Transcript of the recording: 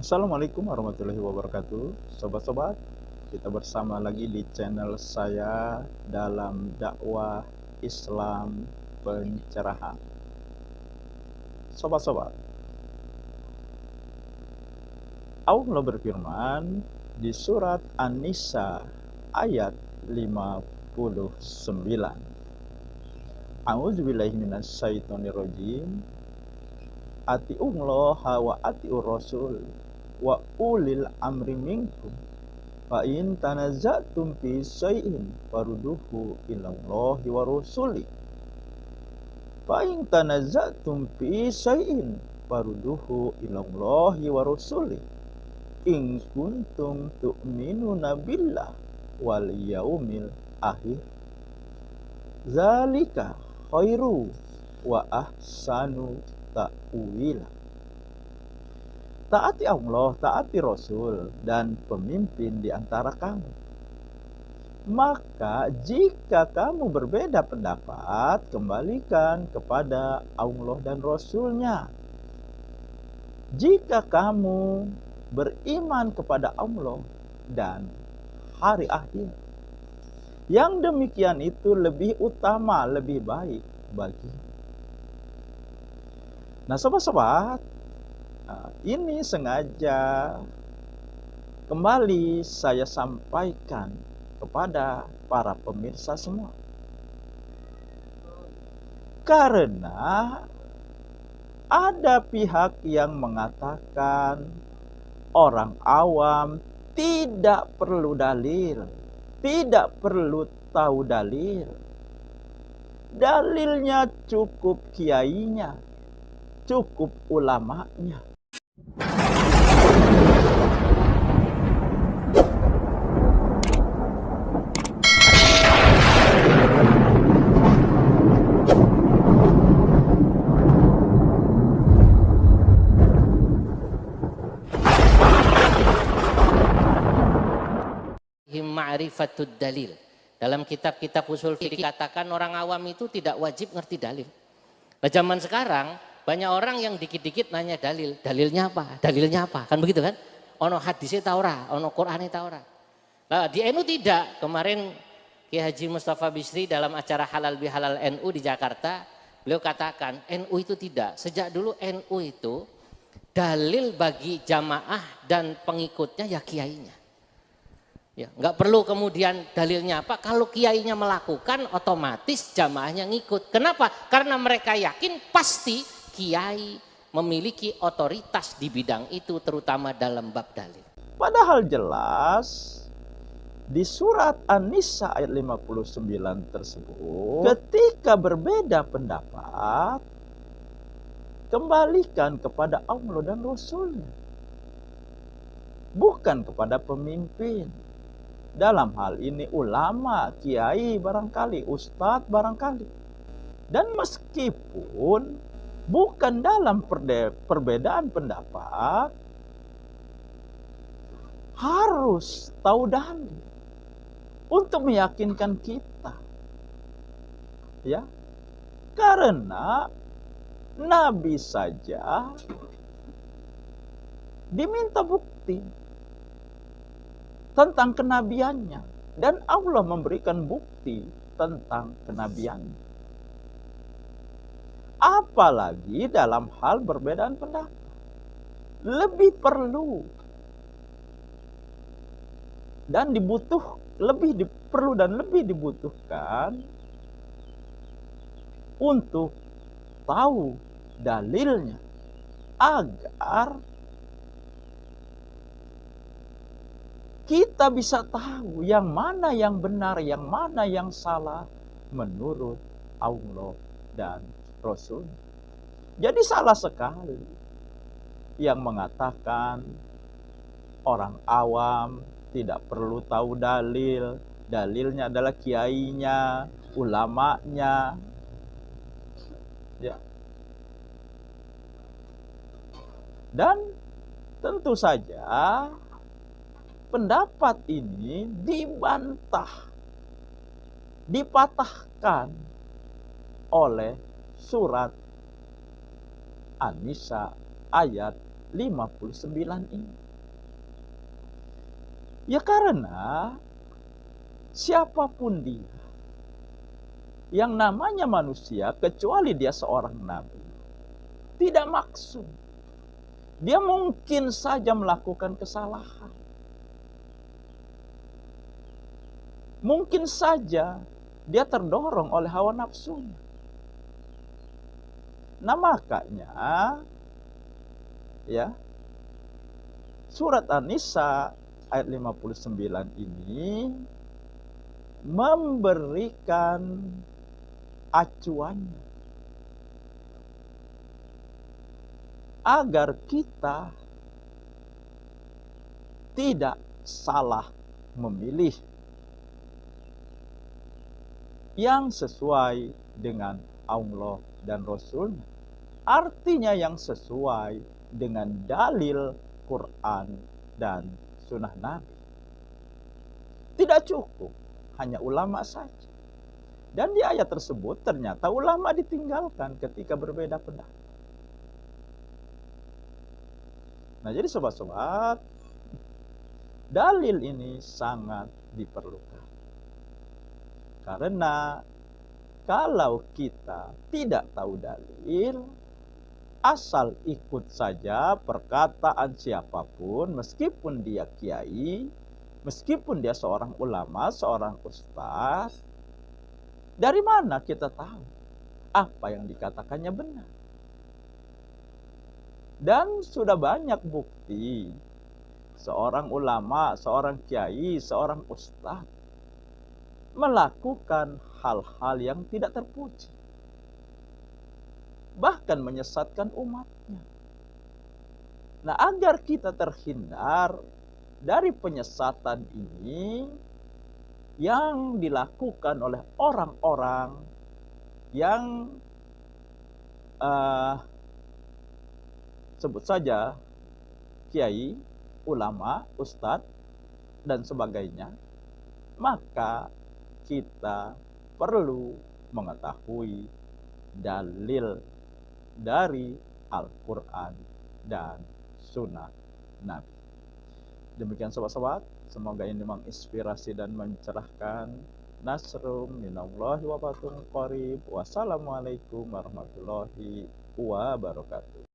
Assalamualaikum warahmatullahi wabarakatuh. Sobat-sobat, kita bersama lagi di channel saya dalam dakwah Islam pencerahan. Sobat-sobat, Allah berfirman di surat An-Nisa ayat 59. A'udzubillahi minasyaitonirrajim. Atiullaha wa atiur rasul wa ulil amri minkum fa in tanaza'tum fi syai'in farudduhu ilallahi wa rasuli fa in tanaza'tum fi syai'in farudduhu ilallahi wa rasuli in kuntum tu'minuna billah wal yaumil akhir zalika khairu wa ahsanu ta'wila. Taati Allah, taati Rasul dan pemimpin di antara kamu. Maka jika kamu berbeda pendapat, kembalikan kepada Allah dan Rasulnya. Jika kamu beriman kepada Allah dan hari akhir, yang demikian itu lebih utama, lebih baik bagi. Nah, sobat-sobat, ini sengaja kembali saya sampaikan kepada para pemirsa semua. Karena ada pihak yang mengatakan orang awam tidak perlu dalil, tidak perlu tahu dalil. Dalilnya cukup kiainya, cukup ulamanya. Ma'rifatud dalil. Dalam kitab-kitab usul fikih dikatakan orang awam itu tidak wajib ngerti dalil. Nah, zaman sekarang banyak orang yang dikit-dikit nanya dalil. Dalilnya apa? Dalilnya apa? Kan begitu kan? Ono hadisnya ta ora, ono Qur'ane ta ora. Nah, di NU tidak. Kemarin Kiai Haji Mustafa Bisri dalam acara Halal Bihalal NU di Jakarta, beliau katakan NU itu tidak. Sejak dulu NU itu dalil bagi jamaah dan pengikutnya ya kiainya. Ya, nggak perlu kemudian dalilnya apa, kalau kiainya melakukan otomatis jamaahnya ngikut. Kenapa? Karena mereka yakin pasti kiai memiliki otoritas di bidang itu, terutama dalam bab dalil. Padahal jelas di surat An-Nisa ayat 59 tersebut, ketika berbeda pendapat, kembalikan kepada Allah dan Rasulnya, bukan kepada pemimpin. Dalam hal ini ulama, kiai barangkali, ustadz barangkali. Dan meskipun bukan dalam perbedaan pendapat, harus tahu dalil untuk meyakinkan kita. Ya. Karena Nabi saja diminta bukti tentang kenabiannya, dan Allah memberikan bukti tentang kenabiannya. Apalagi dalam hal perbedaan pendapat, lebih perlu dan lebih dibutuhkan untuk tahu dalilnya agar kita bisa tahu yang mana yang benar, yang mana yang salah menurut Allah dan Rasul. Jadi salah sekali yang mengatakan orang awam tidak perlu tahu dalil, dalilnya adalah kiainya, ulamanya. Ya. Dan tentu saja pendapat ini dibantah dipatahkan oleh surat An-Nisa ayat 59 ini. Ya karena siapapun dia yang namanya manusia, kecuali dia seorang nabi, tidak maksud. Dia mungkin saja melakukan kesalahan. Mungkin saja dia terdorong oleh hawa nafsunya. Nah makanya ya, surat An-Nisa ayat 59 ini memberikan acuannya agar kita tidak salah memilih yang sesuai dengan Allah dan Rasul-Nya. Artinya yang sesuai dengan dalil Quran dan sunnah Nabi. Tidak cukup hanya ulama saja. Dan di ayat tersebut ternyata ulama ditinggalkan ketika berbeda pendapat. Nah jadi sobat-sobat, dalil ini sangat diperlukan. Karena kalau kita tidak tahu dalil, asal ikut saja perkataan siapapun, meskipun dia kiai, meskipun dia seorang ulama, seorang ustaz, dari mana kita tahu apa yang dikatakannya benar? Dan sudah banyak bukti seorang ulama, seorang kiai, seorang ustaz melakukan hal-hal yang tidak terpuji, bahkan menyesatkan umatnya. Nah, agar kita terhindar dari penyesatan ini yang dilakukan oleh orang-orang yang sebut saja kiai, ulama, ustadz, dan sebagainya, maka kita perlu mengetahui dalil dari Al-Quran dan Sunnah Nabi. Demikian sobat-sobat, semoga ini menginspirasi dan mencerahkan. Nasrum minallahi wa fathun qarib. Wassalamualaikum warahmatullahi wabarakatuh.